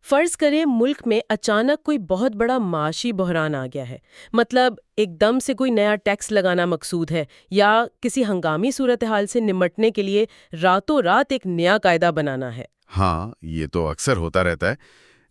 فرض کریں ملک میں اچانک کوئی بہت بڑا معاشی بحران آ گیا ہے، مطلب ایک دم سے کوئی نیا ٹیکس لگانا مقصود ہے، یا کسی ہنگامی صورتحال سے نمٹنے کے لیے راتوں رات ایک نیا قاعدہ بنانا ہے۔ ہاں، یہ تو اکثر ہوتا رہتا ہے،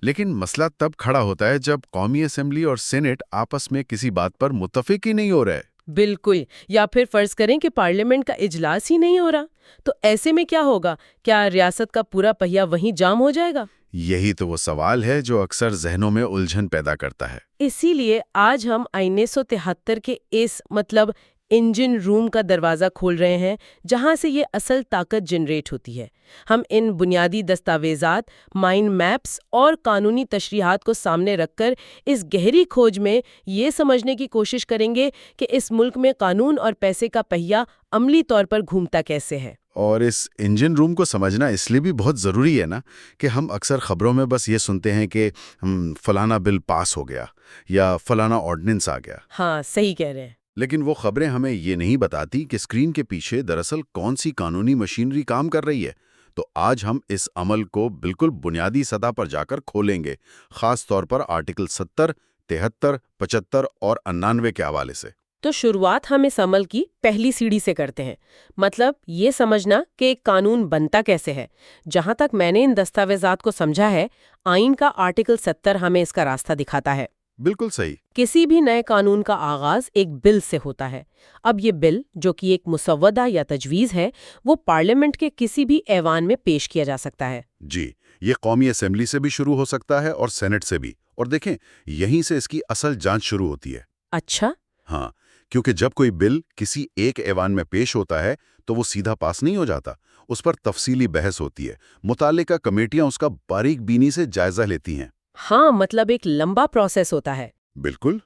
لیکن مسئلہ تب کھڑا ہوتا ہے جب قومی اسمبلی اور سینٹ آپس میں کسی بات پر متفق ہی نہیں ہو رہے۔ بالکل، یا پھر فرض کریں کہ پارلیمنٹ کا اجلاس ہی نہیں ہو رہا، تو ایسے میں کیا ہوگا؟ کیا ریاست کا پورا پہیہ وہیں جام ہو جائے گا؟ یہی تو وہ سوال ہے جو اکثر ذہنوں میں الجھن پیدا کرتا ہے۔ اسی لیے آج ہم 1973 کے اس انجن روم کا دروازہ کھول رہے ہیں، جہاں سے یہ اصل طاقت جنریٹ ہوتی ہے۔ ہم ان بنیادی دستاویزات، مائنڈ میپس اور قانونی تشریحات کو سامنے رکھ کر اس گہری کھوج میں یہ سمجھنے کی کوشش کریں گے کہ اس ملک میں قانون اور پیسے کا پہیہ عملی طور پر گھومتا کیسے ہے۔ اور اس انجن روم کو سمجھنا اس لیے بھی بہت ضروری ہے نا، کہ ہم اکثر خبروں میں بس یہ سنتے ہیں کہ فلانا بل پاس ہو گیا یا فلانا آرڈیننس آ گیا۔ ہاں، صحیح کہہ رہے ہیں۔ لیکن وہ خبریں ہمیں یہ نہیں بتاتی کہ اسکرین کے پیچھے دراصل کون سی قانونی مشینری کام کر رہی ہے۔ تو آج ہم اس عمل کو بالکل بنیادی سطح پر جا کر کھولیں گے، خاص طور پر آرٹیکل 70، 73، 75 اور 99 کے حوالے سے۔ تو شروعات ہم اس عمل کی پہلی سیڑھی سے کرتے ہیں، مطلب یہ سمجھنا کہ ایک قانون بنتا کیسے ہے۔ جہاں تک میں نے ان دستاویزات کو سمجھا ہے، آئین کا آرٹیکل 70 ہمیں اس کا راستہ دکھاتا ہے۔ بالکل صحیح۔ کسی بھی نئے قانون کا آغاز ایک بل سے ہوتا ہے۔ اب یہ بل، جو کہ ایک مسودہ یا تجویز ہے، وہ پارلیمنٹ کے کسی بھی ایوان میں پیش کیا جا سکتا ہے۔ جی، یہ قومی اسمبلی سے بھی شروع ہو سکتا ہے اور سینٹ سے بھی، اور دیکھیں یہیں سے اس کی اصل جانچ شروع ہوتی ہے۔ اچھا۔ ہاں، کیونکہ جب کوئی بل کسی ایک ایوان میں پیش ہوتا ہے تو وہ سیدھا پاس نہیں ہو جاتا، اس پر تفصیلی بحث ہوتی ہے، متعلقہ کمیٹیاں اس کا باریک بینی سے جائزہ لیتی ہیں۔ ہاں، مطلب ایک لمبا پروسیس ہوتا ہے۔ بالکل،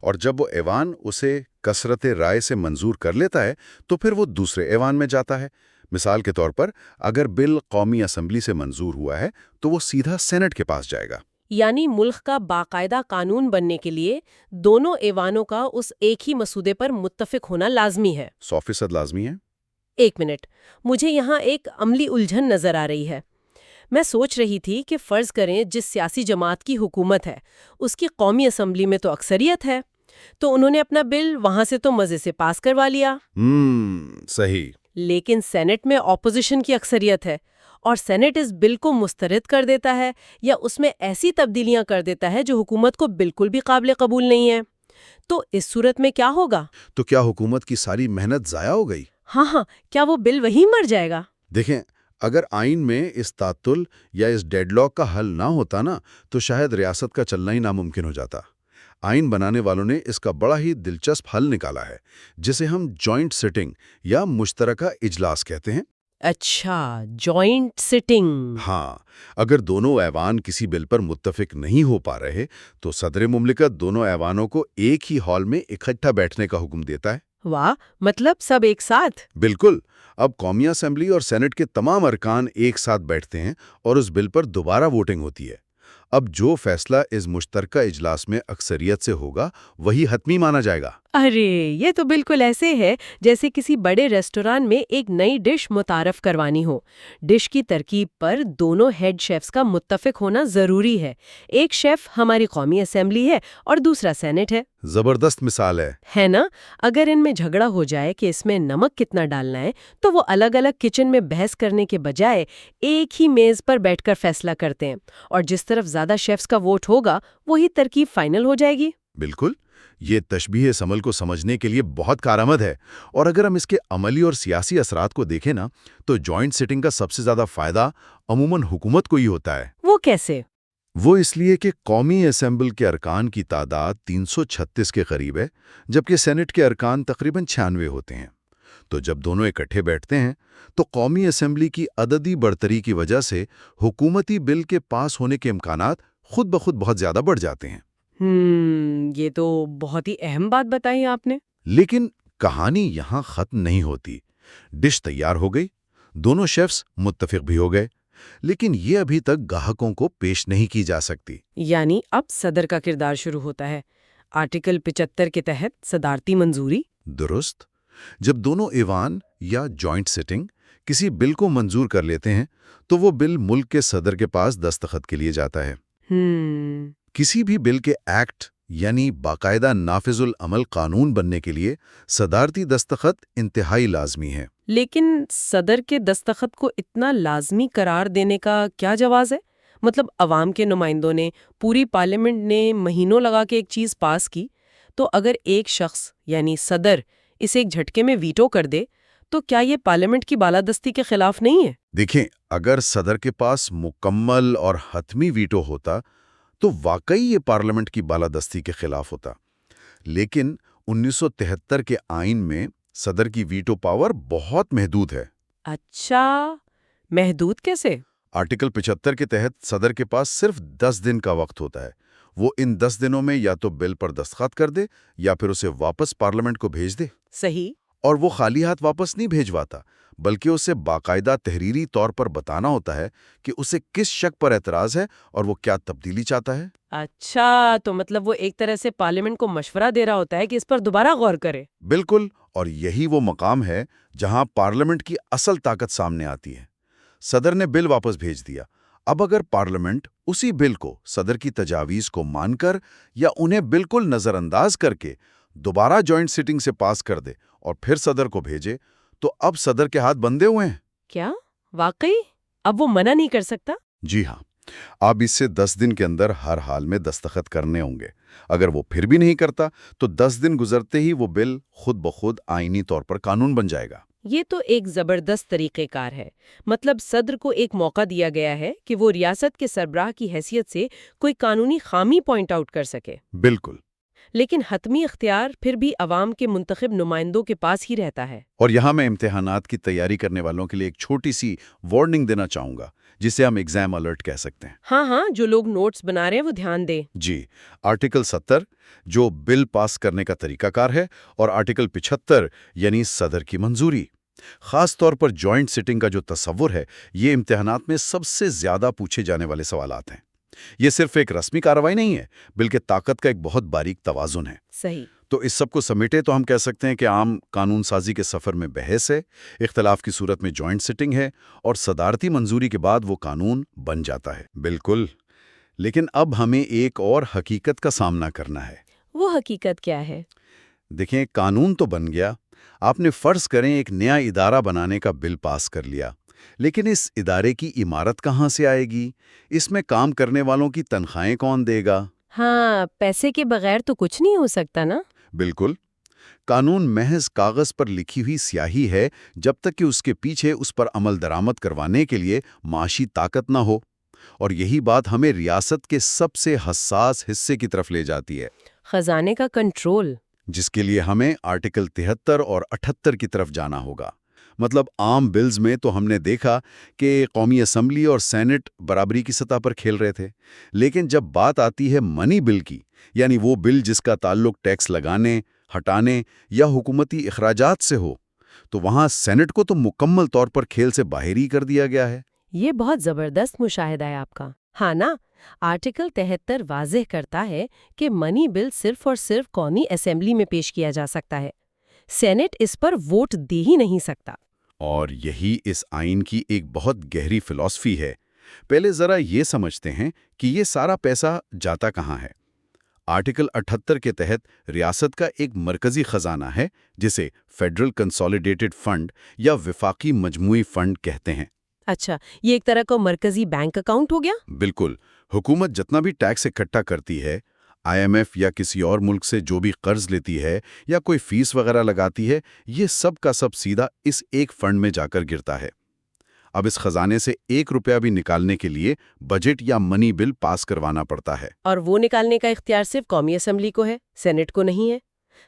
اور جب وہ ایوان اسے کثرت رائے سے منظور کر لیتا ہے تو پھر وہ دوسرے ایوان میں جاتا ہے۔ مثال کے طور پر اگر بل قومی اسمبلی سے منظور ہوا ہے تو وہ سیدھا سینٹ کے پاس جائے گا۔ یعنی ملک کا باقاعدہ قانون بننے کے لیے دونوں ایوانوں کا اس ایک ہی مسودے پر متفق ہونا لازمی ہے۔ 100% لازمی ہے۔ ایک منٹ، مجھے یہاں ایک عملی الجھن نظر آ رہی ہے۔ میں سوچ رہی تھی کہ فرض کریں جس سیاسی جماعت کی حکومت ہے، اس کی قومی اسمبلی میں تو اکثریت ہے، تو انہوں نے اپنا بل وہاں سے تو مزے سے پاس کروا لیا۔ صحیح۔ لیکن سینٹ میں اپوزیشن کی اکثریت ہے، اور سینٹ اس بل کو مسترد کر دیتا ہے یا اس میں ایسی تبدیلیاں کر دیتا ہے جو حکومت کو بالکل بھی قابل قبول نہیں ہے۔ تو اس صورت میں کیا ہوگا؟ تو کیا حکومت کی ساری محنت ضائع ہو گئی؟ ہاں، کیا وہ بل وہیں مر جائے گا؟ دیکھیں، اگر آئین میں اس تعطل یا اس ڈیڈ لاک کا حل نہ ہوتا نا، تو شاید ریاست کا چلنا ہی ناممکن ہو جاتا۔ آئین بنانے والوں نے اس کا بڑا ہی دلچسپ حل نکالا ہے، جسے ہم جوائنٹ سٹنگ یا مشترکہ اجلاس کہتے ہیں۔ اچھا، جوائنٹ سٹنگ۔ ہاں، اگر دونوں ایوان کسی بل پر متفق نہیں ہو پا رہے تو صدر مملکت دونوں ایوانوں کو ایک ہی ہال میں اکٹھا بیٹھنے کا حکم دیتا ہے۔ واہ، مطلب سب ایک ساتھ؟ بالکل، اب قومی اسمبلی اور سینٹ کے تمام ارکان ایک ساتھ بیٹھتے ہیں اور اس بل پر دوبارہ ووٹنگ ہوتی ہے۔ اب جو فیصلہ اس مشترکہ اجلاس میں اکثریت سے ہوگا وہی حتمی مانا جائے گا۔ ارے، یہ تو بالکل ایسے ہے جیسے کسی بڑے ریسٹوران میں ایک نئی ڈش متعارف کروانی ہو۔ ڈش کی ترکیب پر دونوں ہیڈ شیفز کا متفق ہونا ضروری ہے۔ ایک شیف ہماری قومی اسمبلی ہے اور دوسرا سینٹ ہے۔ زبردست مثال ہے نا؟ اگر ان میں جھگڑا ہو جائے کہ اس میں نمک کتنا ڈالنا ہے، تو وہ الگ الگ کچن میں بحث کرنے کے بجائے ایک ہی میز پر بیٹھ کر فیصلہ کرتے ہیں، اور جس طرف زیادہ شیفز کا ووٹ ہوگا وہی ترکیب فائنل ہو جائے گی۔ بالکل، یہ تشبیہ اس عمل کو سمجھنے کے لیے بہت کارآمد ہے۔ اور اگر ہم اس کے عملی اور سیاسی اثرات کو دیکھیں نا، تو جوائنٹ سٹنگ کا سب سے زیادہ فائدہ عموماً حکومت کو ہی ہوتا ہے۔ وہ کیسے؟ وہ اس لیے کہ قومی اسمبل کے ارکان کی تعداد 336 کے قریب ہے، جبکہ سینٹ کے ارکان تقریباً 96 ہوتے ہیں۔ تو جب دونوں اکٹھے بیٹھتے ہیں تو قومی اسمبلی کی عددی برتری کی وجہ سے حکومتی بل کے پاس ہونے کے امکانات خود بخود بہت زیادہ بڑھ جاتے ہیں۔ یہ تو بہت ہی اہم بات بتائی آپ نے۔ لیکن کہانی یہاں ختم نہیں ہوتی۔ ڈش تیار ہو گئی، دونوں شیفز متفق بھی ہو گئے، لیکن یہ ابھی تک گاہکوں کو پیش نہیں کی جا سکتی۔ یعنی اب صدر کا کردار شروع ہوتا ہے۔ آرٹیکل 75 کے تحت صدارتی منظوری۔ درست، جب دونوں ایوان یا جوائنٹ سٹنگ کسی بل کو منظور کر لیتے ہیں تو وہ بل ملک کے صدر کے پاس دستخط کے لیے جاتا ہے۔ کسی بھی بل کے ایکٹ یعنی باقاعدہ نافذ العمل قانون بننے کے لیے صدارتی دستخط انتہائی لازمی ہے۔ لیکن صدر کے دستخط کو اتنا لازمی قرار دینے کا کیا جواز ہے؟ مطلب عوام کے نمائندوں نے، پوری پارلیمنٹ نے مہینوں لگا کے ایک چیز پاس کی، تو اگر ایک شخص یعنی صدر اسے ایک جھٹکے میں ویٹو کر دے تو کیا یہ پارلیمنٹ کی بالادستی کے خلاف نہیں ہے؟ دیکھیں، اگر صدر کے پاس مکمل اور حتمی ویٹو ہوتا تو واقعی یہ پارلیمنٹ کی بالادستی کے خلاف ہوتا، لیکن 1973 کے آئین میں صدر کی ویٹو پاور بہت محدود ہے۔ اچھا، محدود کیسے؟ آرٹیکل 75 کے تحت صدر کے پاس صرف 10 دن کا وقت ہوتا ہے۔ وہ ان 10 دنوں میں یا تو بل پر دستخط کر دے یا پھر اسے واپس پارلیمنٹ کو بھیج دے۔ صحیح۔ اور وہ خالی ہاتھ واپس نہیں بھیجواتا، بلکہ اسے باقاعدہ تحریری طور پر بتانا ہوتا ہے کہ اسے کس شک پر اعتراض ہے اور وہ کیا تبدیلی چاہتا ہے۔ اچھا، تو مطلب وہ ایک طرح سے پارلیمنٹ کو مشورہ دے رہا ہوتا ہے کہ اس پر دوبارہ غور کرے۔ بالکل، اور یہی وہ مقام ہے جہاں پارلیمنٹ کی اصل طاقت سامنے آتی ہے۔ صدر نے بل واپس بھیج دیا، اب اگر پارلیمنٹ اسی بل کو صدر کی تجاویز کو مان کر یا انہیں بالکل نظر انداز کر کے دوبارہ جوائنٹ سیٹنگ سے پاس کر دے اور پھر صدر کو بھیجے تو اب صدر کے ہاتھ بندھے ہوئے ہیں۔ کیا واقعی اب وہ منع نہیں کر سکتا؟ جی ہاں، آپ اس سے 10 دن کے اندر ہر حال میں دستخط کرنے ہوں گے۔ اگر وہ پھر بھی نہیں کرتا تو 10 دن گزرتے ہی وہ بل خود بخود آئینی طور پر قانون بن جائے گا۔ یہ تو ایک زبردست طریقہ کار ہے۔ مطلب صدر کو ایک موقع دیا گیا ہے کہ وہ ریاست کے سربراہ کی حیثیت سے کوئی قانونی خامی پوائنٹ آؤٹ کر سکے۔ بالکل۔ لیکن حتمی اختیار پھر بھی عوام کے منتخب نمائندوں کے پاس ہی رہتا ہے۔ اور یہاں میں امتحانات کی تیاری کرنے والوں کے لیے ایک چھوٹی سی وارننگ دینا چاہوں گا، جسے ہم ایگزام الرٹ کہہ سکتے ہیں۔ ہاں، جو لوگ نوٹس بنا رہے ہیں وہ دھیان دیں۔ جی، آرٹیکل 70 جو بل پاس کرنے کا طریقہ کار ہے، اور آرٹیکل 75 یعنی صدر کی منظوری۔ خاص طور پر جوائنٹ سیٹنگ کا جو تصور ہے، یہ امتحانات میں سب سے زیادہ پوچھے جانے والے سوالات ہیں۔ یہ صرف ایک رسمی کارروائی نہیں ہے، بلکہ طاقت کا ایک بہت باریک توازن ہے۔ صحیح۔ تو اس سب کو سمیٹے تو ہم کہہ سکتے ہیں کہ عام قانون سازی کے سفر میں بحث ہے، اختلاف کی صورت میں جوائنٹ سیٹنگ ہے، اور صدارتی منظوری کے بعد وہ قانون بن جاتا ہے۔ بالکل، لیکن اب ہمیں ایک اور حقیقت کا سامنا کرنا ہے۔ وہ حقیقت کیا ہے؟ دیکھیں، قانون تو بن گیا، آپ نے فرض کریں ایک نیا ادارہ بنانے کا بل پاس کر لیا، لیکن اس ادارے کی عمارت کہاں سے آئے گی؟ اس میں کام کرنے والوں کی تنخواہیں کون دے گا؟ ہاں، پیسے کے بغیر تو کچھ نہیں ہو سکتا نا۔ بالکل، قانون محض کاغذ پر لکھی ہوئی سیاہی ہے جب تک کہ اس کے پیچھے اس پر عمل درآمد کروانے کے لیے معاشی طاقت نہ ہو، اور یہی بات ہمیں ریاست کے سب سے حساس حصے کی طرف لے جاتی ہے، خزانے کا کنٹرول۔ جس کے لیے ہمیں آرٹیکل 73 اور 78 کی طرف جانا ہوگا۔ مطلب عام بلز میں تو ہم نے دیکھا کہ قومی اسمبلی اور سینٹ برابری کی سطح پر کھیل رہے تھے، لیکن جب بات آتی ہے منی بل کی، یعنی وہ بل جس کا تعلق ٹیکس لگانے، ہٹانے یا حکومتی اخراجات سے ہو، تو وہاں سینٹ کو تو مکمل طور پر کھیل سے باہر ہی کر دیا گیا ہے۔ یہ بہت زبردست مشاہدہ ہے آپ کا۔ ہاں نا، آرٹیکل 73 واضح کرتا ہے کہ منی بل صرف اور صرف قومی اسمبلی میں پیش کیا جا سکتا ہے، سینٹ اس پر ووٹ دے ہی نہیں سکتا۔ اور یہی اس آئین کی ایک بہت گہری فلسفی ہے۔ پہلے ذرا یہ سمجھتے ہیں کہ یہ سارا پیسہ جاتا کہاں ہے۔ آرٹیکل 78 کے تحت ریاست کا ایک مرکزی خزانہ ہے جسے فیڈرل کنسولیڈیٹڈ فنڈ یا وفاقی مجموعی فنڈ کہتے ہیں۔ اچھا، یہ ایک طرح کا مرکزی بینک اکاؤنٹ ہو گیا؟ بالکل، حکومت جتنا بھی ٹیکس اکٹھا کرتی ہے، IMF یا کسی اور ملک سے جو بھی قرض لیتی ہے یا کوئی فیس وغیرہ لگاتی ہے، یہ سب کا سب سیدھا اس ایک فنڈ میں جا کر گرتا ہے۔ اب اس خزانے سے 1 روپیہ بھی نکالنے کے لیے بجٹ یا منی بل پاس کروانا پڑتا ہے۔ اور وہ نکالنے کا اختیار صرف قومی اسمبلی کو ہے، سینٹ کو نہیں ہے۔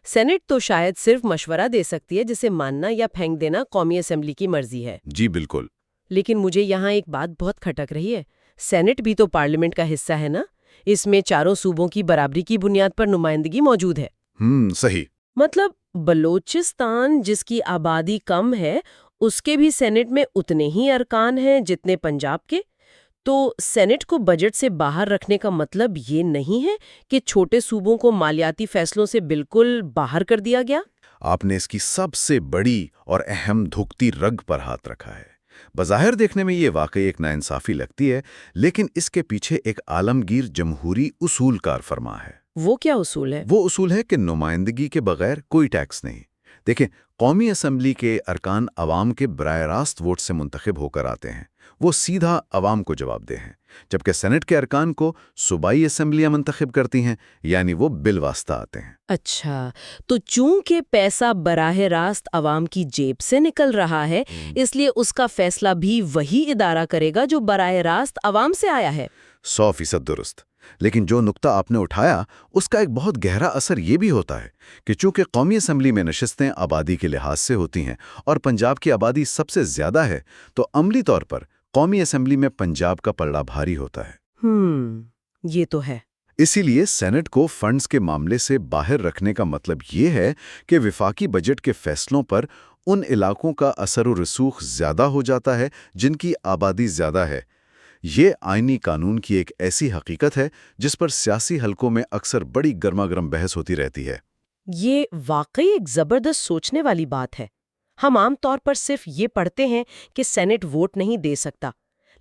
سینٹ تو شاید صرف مشورہ دے سکتی ہے، جسے ماننا یا پھینک دینا قومی اسمبلی کی مرضی ہے۔ جی بالکل۔ لیکن مجھے یہاں ایک بات بہت کھٹک رہی ہے، سینٹ بھی تو پارلیمنٹ کا حصہ ہے نا؟ اس میں چاروں صوبوں کی برابری کی بنیاد پر نمائندگی موجود ہے۔ صحیح۔ مطلب بلوچستان جس کی آبادی کم ہے، اس کے بھی سینٹ میں اتنے ہی ارکان ہیں جتنے پنجاب کے۔ تو سینٹ کو بجٹ سے باہر رکھنے کا مطلب یہ نہیں ہے کہ چھوٹے صوبوں کو مالیاتی فیصلوں سے بالکل باہر کر دیا گیا؟ آپ نے اس کی سب سے بڑی اور اہم دھوکتی رگ پر ہاتھ رکھا ہے۔ بظاہر دیکھنے میں یہ واقعی ایک ناانصافی لگتی ہے، لیکن اس کے پیچھے ایک عالمگیر جمہوری اصول کار فرما ہے۔ وہ کیا اصول ہے؟ وہ اصول ہے کہ نمائندگی کے بغیر کوئی ٹیکس نہیں۔ دیکھیں، قومی اسمبلی کے ارکان عوام کے براہ راست ووٹ سے منتخب ہو کر آتے ہیں، وہ سیدھا عوام کو جواب دہ ہیں، جبکہ سینٹ کے ارکان کو صوبائی اسمبلیاں منتخب کرتی ہیں، یعنی وہ بالواسطہ آتے ہیں۔ اچھا، تو چونکہ پیسہ براہ راست عوام کی جیب سے نکل رہا ہے، اس لیے اس کا فیصلہ بھی وہی ادارہ کرے گا جو براہ راست عوام سے آیا ہے۔ 100% درست۔ لیکن جو نقطہ آپ نے اٹھایا، اس کا ایک بہت گہرا اثر یہ بھی ہوتا ہے کہ چونکہ قومی اسمبلی میں نشستیں آبادی کے لحاظ سے ہوتی ہیں اور پنجاب کی آبادی سب سے زیادہ ہے، تو عملی طور پر قومی اسمبلی میں پنجاب کا پلڑا بھاری ہوتا ہے۔ یہ تو ہے۔ اسی لیے سینٹ کو فنڈز کے معاملے سے باہر رکھنے کا مطلب یہ ہے کہ وفاقی بجٹ کے فیصلوں پر ان علاقوں کا اثر و رسوخ زیادہ ہو جاتا ہے جن کی آبادی زیادہ ہے۔ یہ آئینی قانون کی ایک ایسی حقیقت ہے جس پر سیاسی حلقوں میں اکثر بڑی گرما گرم بحث ہوتی رہتی ہے۔ یہ واقعی ایک زبردست سوچنے والی بات ہے۔ ہم عام طور پر صرف یہ پڑھتے ہیں کہ سینٹ ووٹ نہیں دے سکتا،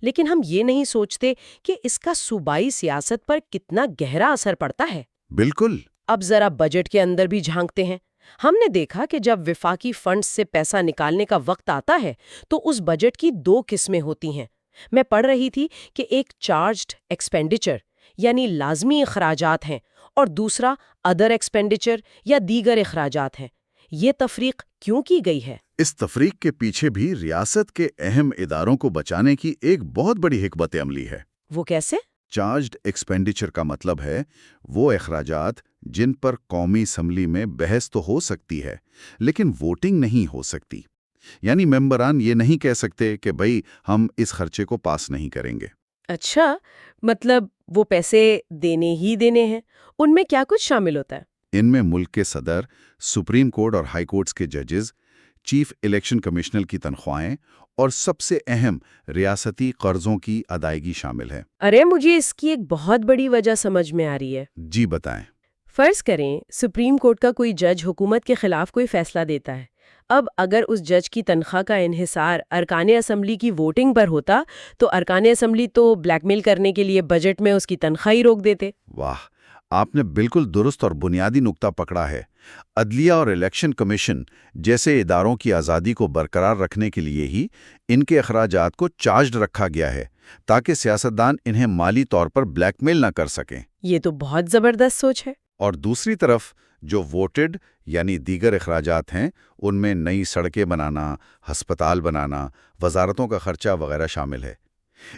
لیکن ہم یہ نہیں سوچتے کہ اس کا صوبائی سیاست پر کتنا گہرا اثر پڑتا ہے۔ بالکل۔ اب ذرا بجٹ کے اندر بھی جھانکتے ہیں۔ ہم نے دیکھا کہ جب وفاقی فنڈز سے پیسہ نکالنے کا وقت آتا ہے تو اس بجٹ کی 2 قسمیں ہوتی ہیں۔ میں پڑھ رہی تھی کہ ایک چارجڈ ایکسپینڈیچر یعنی لازمی اخراجات ہیں اور دوسرا ادر ایکسپینڈیچر یا دیگر اخراجات ہیں۔ یہ تفریق کیوں کی گئی ہے؟ اس تفریق کے پیچھے بھی ریاست کے اہم اداروں کو بچانے کی ایک بہت بڑی حکمت عملی ہے۔ وہ کیسے؟ چارجڈ ایکسپینڈیچر کا مطلب ہے وہ اخراجات جن پر قومی اسمبلی میں بحث تو ہو سکتی ہے لیکن ووٹنگ نہیں ہو سکتی، یعنی ممبران یہ نہیں کہہ سکتے کہ بھئی ہم اس خرچے کو پاس نہیں کریں گے۔ اچھا، مطلب وہ پیسے دینے ہی دینے ہیں۔ ان میں کیا کچھ شامل ہوتا ہے؟ ان میں ملک کے صدر، سپریم کورٹ اور ہائی کورٹس کے ججز، چیف الیکشن کمشنر کی تنخواہیں اور سب سے اہم ریاستی قرضوں کی ادائیگی شامل ہے۔ ارے مجھے اس کی ایک بہت بڑی وجہ سمجھ میں آ رہی ہے۔ جی بتائیں۔ فرض کریں سپریم کورٹ کا کوئی جج حکومت کے خلاف کوئی فیصلہ دیتا ہے۔ اب اگر اس جج کی تنخواہ کا انحصار ارکان اسمبلی کی ووٹنگ پر ہوتا تو ارکان اسمبلی تو بلیک میل کرنے کے لیے بجٹ میں اس کی تنخواہ ہی روک دیتے۔ واہ، آپ نے بالکل درست اور بنیادی نقطہ پکڑا ہے۔ عدلیہ اور الیکشن کمیشن جیسے اداروں کی آزادی کو برقرار رکھنے کے لیے ہی ان کے اخراجات کو چارجڈ رکھا گیا ہے تاکہ سیاستدان انہیں مالی طور پر بلیک میل نہ کر سکیں۔ یہ تو بہت زبردست سوچ ہے۔ اور دوسری طرف جو ووٹڈ یعنی دیگر اخراجات ہیں، ان میں نئی سڑکیں بنانا، ہسپتال بنانا، وزارتوں کا خرچہ وغیرہ شامل ہے۔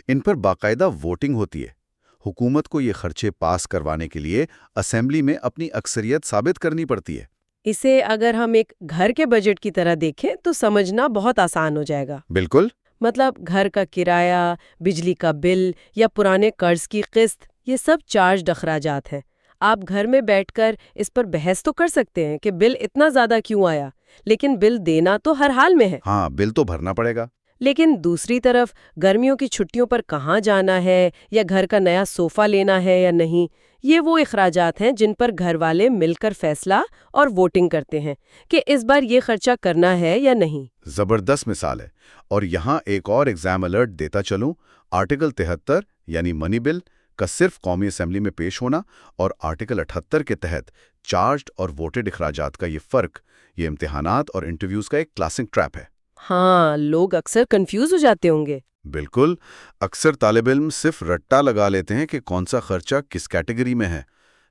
ان پر باقاعدہ ووٹنگ ہوتی ہے۔ حکومت کو یہ خرچے پاس کروانے کے لیے اسمبلی میں اپنی اکثریت ثابت کرنی پڑتی ہے۔ اسے اگر ہم ایک گھر کے بجٹ کی طرح دیکھیں تو سمجھنا بہت آسان ہو جائے گا۔ بالکل۔ مطلب گھر کا کرایہ، بجلی کا بل یا پرانے قرض کی قسط، یہ سب چارجڈ اخراجات ہیں۔ آپ گھر میں بیٹھ کر اس پر بحث تو کر سکتے ہیں کہ بل اتنا زیادہ کیوں آیا، لیکن بل دینا تو ہر حال میں ہے۔ ہاں، بل تو بھرنا پڑے گا۔ لیکن دوسری طرف گرمیوں کی چھٹیوں پر کہاں جانا ہے یا گھر کا نیا صوفہ لینا ہے یا نہیں، یہ وہ اخراجات ہیں جن پر گھر والے مل کر فیصلہ اور ووٹنگ کرتے ہیں کہ اس بار یہ خرچہ کرنا ہے یا نہیں۔ زبردست مثال ہے۔ اور یہاں ایک اور ایگزام الرٹ دیتا چلوں۔ آرٹیکل 73 یعنی منی بل کا صرف قومی اسمبلی میں پیش ہونا اور آرٹیکل 78 کے تحت چارجڈ اور ووٹڈ اخراجات کا یہ فرق، یہ امتحانات اور انٹرویوز کا ایک کلاسک ٹریپ ہے۔ ہاں، لوگ اکثر کنفیوز ہو جاتے ہوں گے۔ بالکل۔ اکثر طالب علم صرف رٹا لگا لیتے ہیں کہ کون سا خرچہ کس کیٹیگری میں ہے،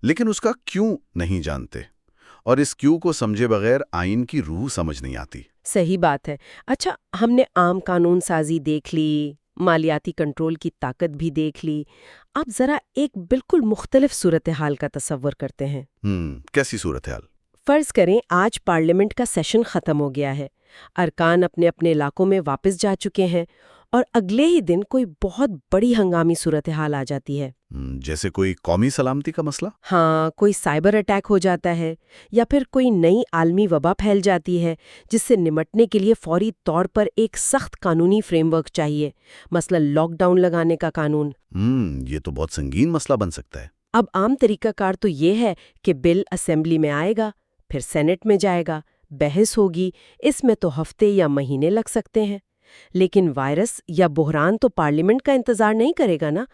لیکن اس کا کیوں نہیں جانتے، اور اس کیوں کو سمجھے بغیر آئین کی روح سمجھ نہیں آتی۔ صحیح بات ہے۔ اچھا، ہم نے عام قانون سازی دیکھ لی، مالیاتی کنٹرول کی طاقت بھی دیکھ لی۔ آپ ذرا ایک بالکل مختلف صورتحال کا تصور کرتے ہیں۔ کیسی صورتحال؟ فرض کریں آج پارلیمنٹ کا سیشن ختم ہو گیا ہے، ارکان اپنے اپنے علاقوں میں واپس جا چکے ہیں اور اگلے ہی دن کوئی بہت بڑی ہنگامی صورتحال آ جاتی ہے۔ جیسے کوئی قومی سلامتی کا مسئلہ؟ ہاں، کوئی سائبر اٹیک ہو جاتا ہے یا پھر کوئی نئی عالمی وبا پھیل جاتی ہے جس سے نمٹنے کے لیے فوری طور پر ایک سخت قانونی فریم ورک چاہیے، مثلا لاک ڈاؤن لگانے کا قانون۔ یہ تو بہت سنگین مسئلہ بن سکتا ہے۔ اب عام طریقہ کار تو یہ ہے کہ بل اسمبلی میں آئے گا، پھر سینٹ میں جائے گا، بحث ہوگی، اس میں تو ہفتے یا مہینے لگ سکتے ہیں۔ لیکن وائرس یا بحران تو پارلیمنٹ کا انتظار نہیں کرے گا نا،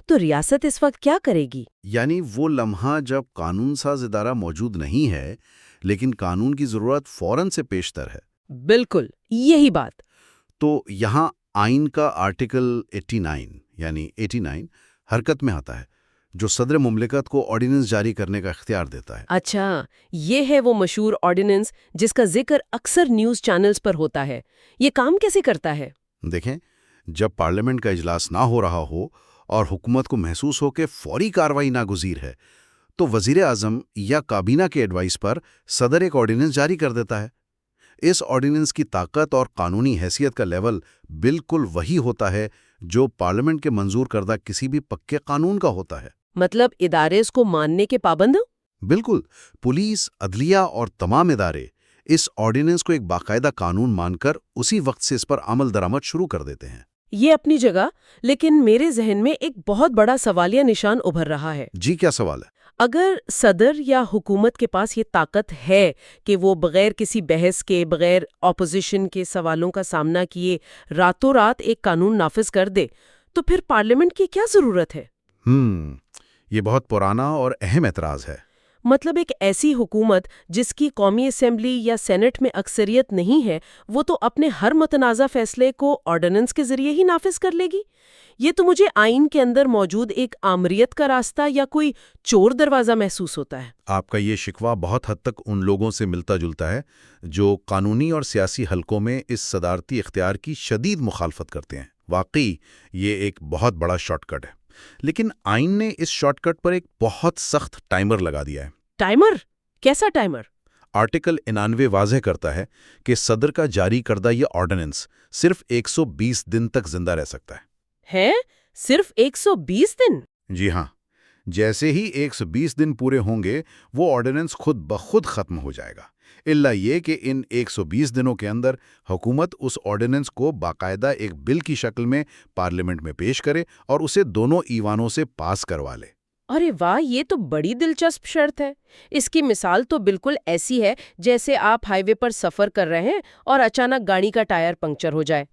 تو ریاست اس وقت کیا کرے گی؟ یعنی وہ لمحہ جب قانون ساز ادارہ موجود نہیں ہے لیکن قانون کی ضرورت فوراً سے پیشتر ہے، بالکل یہی بات۔ تو یہاں آئین کا آرٹیکل 89 حرکت میں آتا ہے، جو صدر مملکت کو آرڈیننس جاری کرنے کا اختیار دیتا ہے۔ اچھا، یہ ہے وہ مشہور آرڈیننس جس کا ذکر اکثر نیوز چینلز پر ہوتا ہے۔ یہ کام کیسے کرتا ہے؟ دیکھیں، جب پارلیمنٹ کا اجلاس نہ ہو رہا ہو اور حکومت کو محسوس ہو کہ فوری کارروائی ناگزیر ہے، تو وزیر اعظم یا کابینہ کے ایڈوائس پر صدر ایک آرڈیننس جاری کر دیتا ہے۔ اس آرڈیننس کی طاقت اور قانونی حیثیت کا لیول بالکل وہی ہوتا ہے جو پارلیمنٹ کے منظور کردہ کسی بھی پکے قانون کا ہوتا ہے۔ مطلب ادارے اس کو ماننے کے پابند ہیں؟ بالکل، پولیس، عدلیہ اور تمام ادارے اس آرڈیننس کو ایک باقاعدہ قانون مان کر اسی وقت سے اس پر عمل درآمد شروع کر دیتے ہیں۔ یہ اپنی جگہ، لیکن میرے ذہن میں ایک بہت بڑا سوالیہ نشان ابھر رہا ہے۔ جی، کیا سوال ہے؟ اگر صدر یا حکومت کے پاس یہ طاقت ہے کہ وہ بغیر کسی بحث کے، بغیر اپوزیشن کے سوالوں کا سامنا کیے راتوں رات ایک قانون نافذ کر دے، تو پھر پارلیمنٹ کی کیا ضرورت ہے؟ یہ بہت پرانا اور اہم اعتراض ہے۔ مطلب ایک ایسی حکومت جس کی قومی اسمبلی یا سینٹ میں اکثریت نہیں ہے، وہ تو اپنے ہر متنازع فیصلے کو آرڈیننس کے ذریعے ہی نافذ کر لے گی؟ یہ تو مجھے آئین کے اندر موجود ایک آمریت کا راستہ یا کوئی چور دروازہ محسوس ہوتا ہے۔ آپ کا یہ شکوہ بہت حد تک ان لوگوں سے ملتا جلتا ہے جو قانونی اور سیاسی حلقوں میں اس صدارتی اختیار کی شدید مخالفت کرتے ہیں۔ واقعی یہ ایک بہت بڑا شارٹ کٹ ہے، لیکن آئین نے اس شارٹ کٹ پر ایک بہت سخت ٹائمر لگا دیا ہے۔ ٹائمر؟ کیسا ٹائمر؟ آرٹیکل 99 واضح کرتا ہے کہ صدر کا جاری کردہ یہ آرڈیننس صرف 120 دن تک زندہ رہ سکتا ہے۔ صرف 120 دن؟ جی ہاں، جیسے ہی 120 دن پورے ہوں گے وہ آرڈیننس خود بخود ختم ہو جائے گا، الا یہ کہ ان 120 دنوں کے اندر حکومت اس آرڈیننس کو باقاعدہ ایک بل کی شکل میں پارلیمنٹ میں پیش کرے اور اسے دونوں ایوانوں سے پاس کروا لے۔ ارے واہ، یہ تو بڑی دلچسپ شرط ہے۔ اس کی مثال تو بالکل ایسی ہے جیسے آپ ہائی وے پر سفر کر رہے ہیں اور اچانک گاڑی کا ٹائر پنکچر ہو جائے۔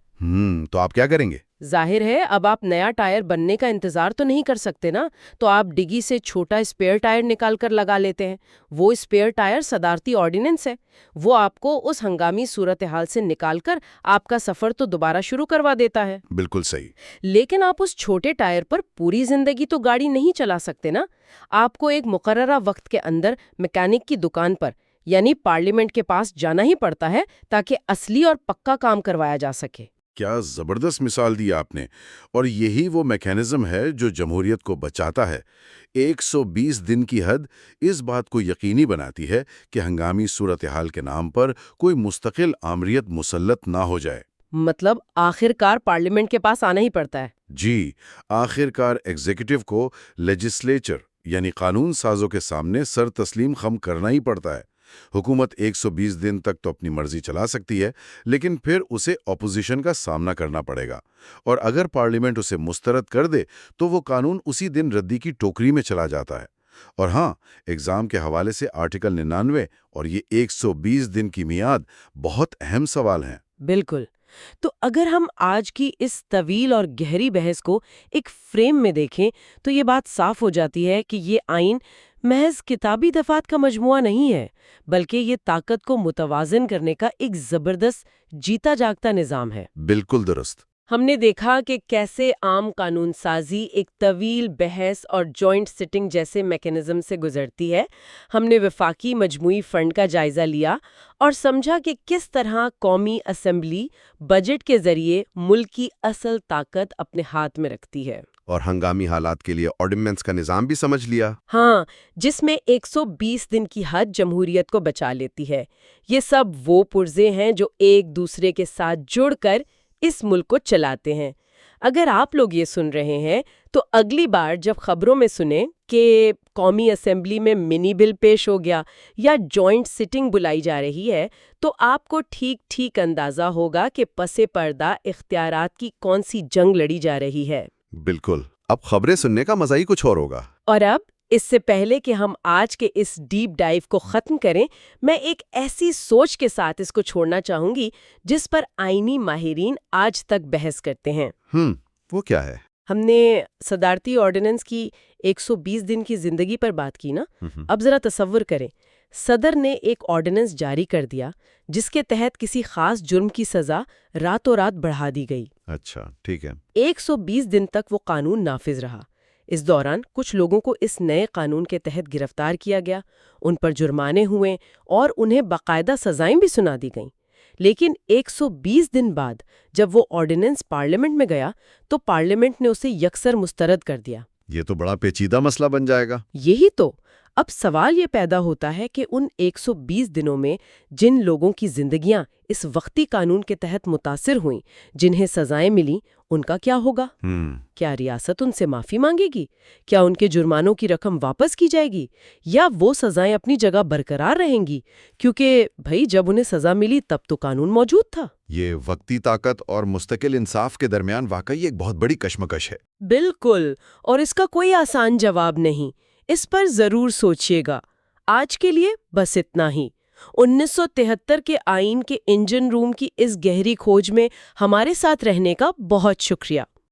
تو آپ کیا کریں گے؟ ظاہر ہے اب آپ نیا ٹائر بننے کا انتظار تو نہیں کر سکتے نا، تو آپ ڈگی سے چھوٹا اسپیئر ٹائر نکال کر لگا لیتے ہیں۔ وہ اسپیئر ٹائر صدارتی آرڈیننس ہے، وہ آپ کو اس ہنگامی صورتحال سے نکال کر آپ کا سفر تو دوبارہ شروع کروا دیتا ہے۔ بالکل صحیح۔ لیکن آپ اس چھوٹے ٹائر پر پوری زندگی تو گاڑی نہیں چلا سکتے نا۔ آپ کو ایک مقررہ وقت کے اندر میکینک کی دکان پر یعنی پارلیمنٹ کے پاس جانا ہی پڑتا ہے تاکہ اصلی اور پکا کام کروایا جا سکے۔ کیا زبردست مثال دی آپ نے، اور یہی وہ میکینزم ہے جو جمہوریت کو بچاتا ہے۔ 120 دن کی حد اس بات کو یقینی بناتی ہے کہ ہنگامی صورتحال کے نام پر کوئی مستقل آمریت مسلط نہ ہو جائے۔ مطلب آخر کار پارلیمنٹ کے پاس آنا ہی پڑتا ہے۔ جی، آخر کار ایگزیکٹو کو لیجسلیچر یعنی قانون سازوں کے سامنے سر تسلیم خم کرنا ہی پڑتا ہے۔ حکومت 120 دن تک تو اپنی مرضی چلا سکتی ہے، لیکن پھر اسے اپوزیشن کا سامنا کرنا پڑے گا، اور اگر پارلیمنٹ اسے مسترد کر دے تو وہ قانون اسی دن ردی کی ٹوکری میں چلا جاتا ہے۔ اور ہاں، ایگزام کے حوالے سے آرٹیکل 99 اور یہ 120 دن کی میعاد بہت اہم سوال ہیں۔ بالکل۔ تو اگر ہم آج کی اس طویل اور گہری بحث کو ایک فریم میں دیکھیں تو یہ بات صاف ہو جاتی ہے کہ یہ آئین محض کتابی دفعات کا مجموعہ نہیں ہے، بلکہ یہ طاقت کو متوازن کرنے کا ایک زبردست جیتا جاگتا نظام ہے۔ بالکل درست۔ ہم نے دیکھا کہ کیسے عام قانون سازی ایک طویل بحث اور جوائنٹ سٹنگ جیسے میکینزم سے گزرتی ہے۔ ہم نے وفاقی مجموعی فنڈ کا جائزہ لیا اور سمجھا کہ کس طرح قومی اسمبلی بجٹ کے ذریعے ملک کی اصل طاقت اپنے ہاتھ میں رکھتی ہے۔ اور ہنگامی حالات کے لیے آرڈیننس کا نظام بھی سمجھ لیا۔ ہاں، جس میں 120 دن کی حد جمہوریت کو بچا لیتی ہے۔ یہ سب وہ پرزے ہیں جو ایک دوسرے کے ساتھ جڑ کر اس ملک کو چلاتے ہیں۔ اگر آپ لوگ یہ سن رہے ہیں تو اگلی بار جب خبروں میں سنیں کہ قومی اسمبلی میں منی بل پیش ہو گیا یا جوائنٹ سٹنگ بلائی جا رہی ہے تو آپ کو ٹھیک اندازہ ہوگا کہ پس پردہ اختیارات کی کون سی جنگ لڑی جا رہی ہے۔ بالکل، اب خبریں سننے کا مزہ ہی کچھ اور ہوگا۔ اور اب اس سے پہلے کہ ہم آج کے اس ڈیپ ڈائیو کو ختم کریں، میں ایک ایسی سوچ کے ساتھ اس کو چھوڑنا چاہوں گی جس پر آئینی ماہرین آج تک بحث کرتے ہیں۔ وہ کیا ہے؟ ہم نے صدارتی آرڈیننس کی 120 دن کی زندگی پر بات کی نا۔ اب ذرا تصور کریں، صدر نے ایک آرڈیننس جاری کر دیا جس کے تحت کسی خاص جرم کی سزا راتوں رات بڑھا دی گئی۔ اچھا، ٹھیک ہے۔ 120 دن تک وہ قانون نافذ رہا۔ اس دوران کچھ لوگوں کو اس نئے قانون کے تحت گرفتار کیا گیا، ان پر جرمانے ہوئے اور انہیں باقاعدہ سزائیں بھی سنا دی گئیں۔ لیکن 120 دن بعد جب وہ آرڈیننس پارلیمنٹ میں گیا تو پارلیمنٹ نے اسے یکسر مسترد کر دیا۔ یہ تو بڑا پیچیدہ مسئلہ بن جائے گا۔ یہی تو اب سوال یہ پیدا ہوتا ہے کہ ان 120 دنوں میں جن لوگوں کی زندگیاں اس وقتی قانون کے تحت متاثر ہوئیں، جنہیں سزائیں ملیں، ان کا کیا ہوگا؟ کیا ریاست ان سے معافی مانگے گی؟ کیا ان کے جرمانوں کی رقم واپس کی جائے گی؟ یا وہ سزائیں اپنی جگہ برقرار رہیں گی؟ کیونکہ بھائی جب انہیں سزا ملی تب تو قانون موجود تھا۔ یہ وقتی طاقت اور مستقل انصاف کے درمیان واقعی ایک بہت بڑی کشمکش ہے۔ بالکل، اور اس کا کوئی آسان جواب نہیں۔ اس پر ضرور سوچیے گا۔ آج کے لیے بس اتنا ہی۔ 1973 کے آئین کے انجن روم کی اس گہری کھوج میں ہمارے ساتھ رہنے کا بہت شکریہ۔